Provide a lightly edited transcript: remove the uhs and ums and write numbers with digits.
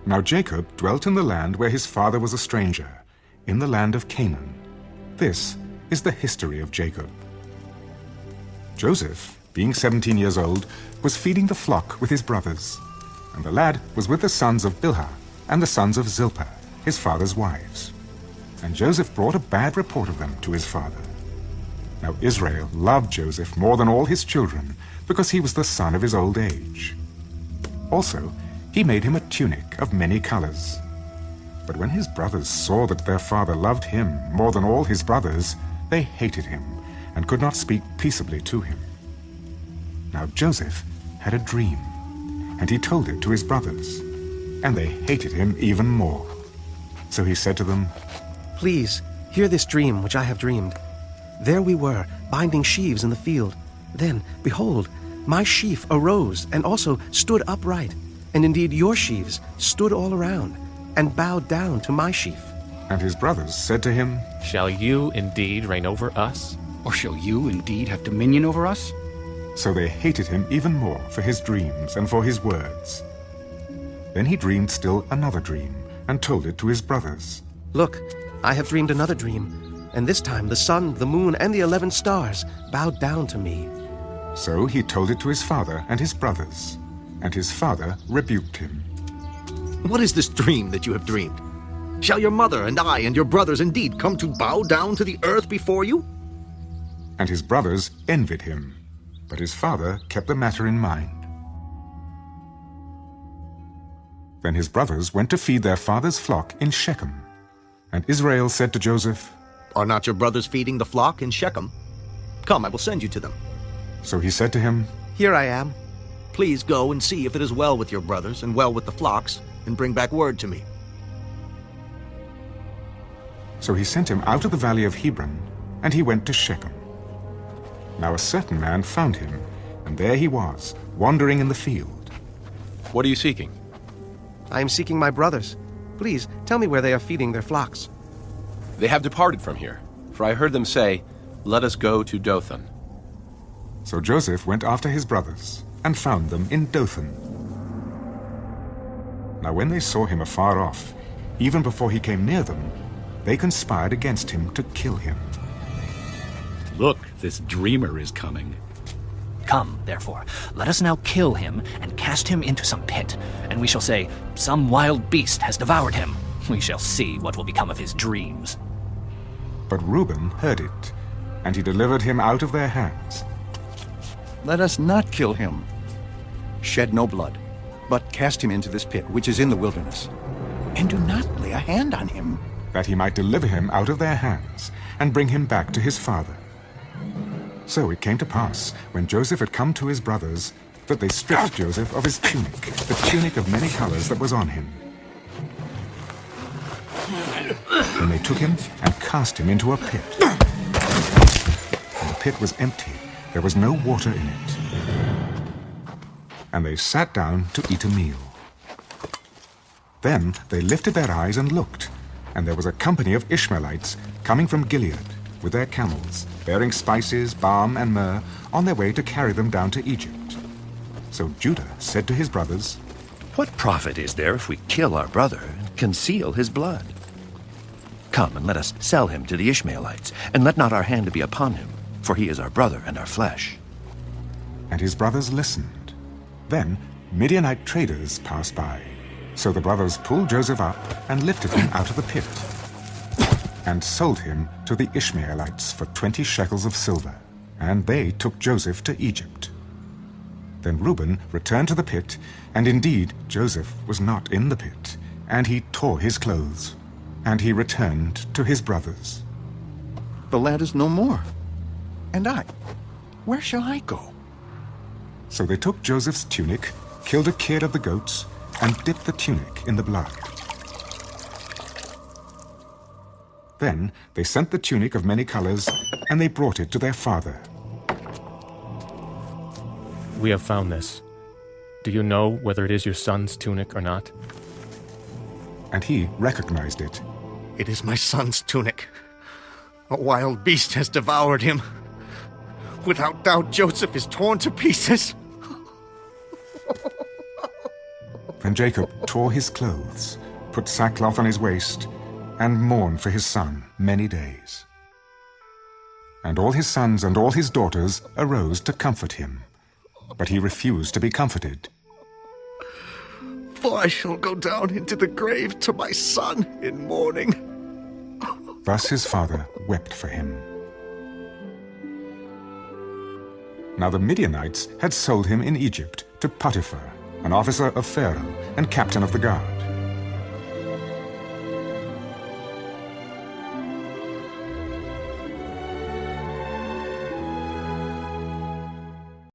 Now Jacob dwelt in the land where his father was a stranger, in the land of Canaan. This is the history of Jacob. Joseph, being 17 years old, was feeding the flock with his brothers, and the lad was with the sons of Bilhah and the sons of Zilpah, his father's wives. And Joseph brought a bad report of them to his father. Now Israel loved Joseph more than all his children, because he was the son of his old age. Also, he made him a tunic of many colors. But when his brothers saw that their father loved him more than all his brothers, they hated him and could not speak peaceably to him. Now Joseph had a dream, and he told it to his brothers, and they hated him even more. So he said to them, "Please, hear this dream which I have dreamed. There we were, binding sheaves in the field. Then, behold, my sheaf arose and also stood upright, and indeed your sheaves stood all around, and bowed down to my sheaf." And his brothers said to him, "Shall you indeed reign over us?" Or shall you indeed have dominion over us? So they hated him even more for his dreams and for his words. Then he dreamed still another dream, and told it to his brothers. "Look, I have dreamed another dream, and this time the sun, the moon, and the 11 stars bowed down to me." So he told it to his father and his brothers, and his father rebuked him. What is this dream that you have dreamed? Shall your mother and I and your brothers indeed come to bow down to the earth before you? And his brothers envied him, but his father kept the matter in mind. Then his brothers went to feed their father's flock in Shechem. And Israel said to Joseph, Are not your brothers feeding the flock in Shechem? Come, I will send you to them. So he said to him, "Here I am." Please go and see if it is well with your brothers and well with the flocks, and bring back word to me. So he sent him out of the valley of Hebron, and he went to Shechem. Now a certain man found him, and there he was, wandering in the field. "What are you seeking?" "I am seeking my brothers. Please, tell me where they are feeding their flocks." "They have departed from here, for I heard them say, 'Let us go to Dothan.'" So Joseph went after his brothers, and found them in Dothan. Now when they saw him afar off, even before he came near them, they conspired against him to kill him. "Look, this dreamer is coming." Come, therefore, let us now kill him and cast him into some pit, and we shall say, 'Some wild beast has devoured him.' We shall see what will become of his dreams." But Reuben heard it, and he delivered him out of their hands. Let us not kill him. Shed no blood, but cast him into this pit which is in the wilderness. And do not lay a hand on him, that he might deliver him out of their hands, and bring him back to his father. So it came to pass, when Joseph had come to his brothers, that they stripped Joseph of his tunic, the tunic of many colors that was on him. Then they took him and cast him into a pit. And the pit was empty, there was no water in it. And they sat down to eat a meal. Then they lifted their eyes and looked, and there was a company of Ishmaelites coming from Gilead, with their camels, bearing spices, balm, and myrrh, on their way to carry them down to Egypt. So Judah said to his brothers, "What profit is there if we kill our brother and conceal his blood? Come and let us sell him to the Ishmaelites, and let not our hand be upon him, for he is our brother and our flesh." And his brothers listened. Then Midianite traders passed by. So the brothers pulled Joseph up and lifted him out of the pit, and sold him to the Ishmaelites for 20 shekels of silver, and they took Joseph to Egypt. Then Reuben returned to the pit, and indeed Joseph was not in the pit, and he tore his clothes, and he returned to his brothers. The lad is no more. And I, where shall I go? So they took Joseph's tunic, killed a kid of the goats, and dipped the tunic in the blood. Then they sent the tunic of many colors, and they brought it to their father. "We have found this. Do you know whether it is your son's tunic or not?" And he recognized it. It is my son's tunic. A wild beast has devoured him. Without doubt, Joseph is torn to pieces. And Jacob tore his clothes, put sackcloth on his waist, and mourned for his son many days. And all his sons and all his daughters arose to comfort him, but he refused to be comforted. For I shall go down into the grave to my son in mourning. Thus his father wept for him. Now the Midianites had sold him in Egypt to Potiphar, an officer of Pharaoh and captain of the guard.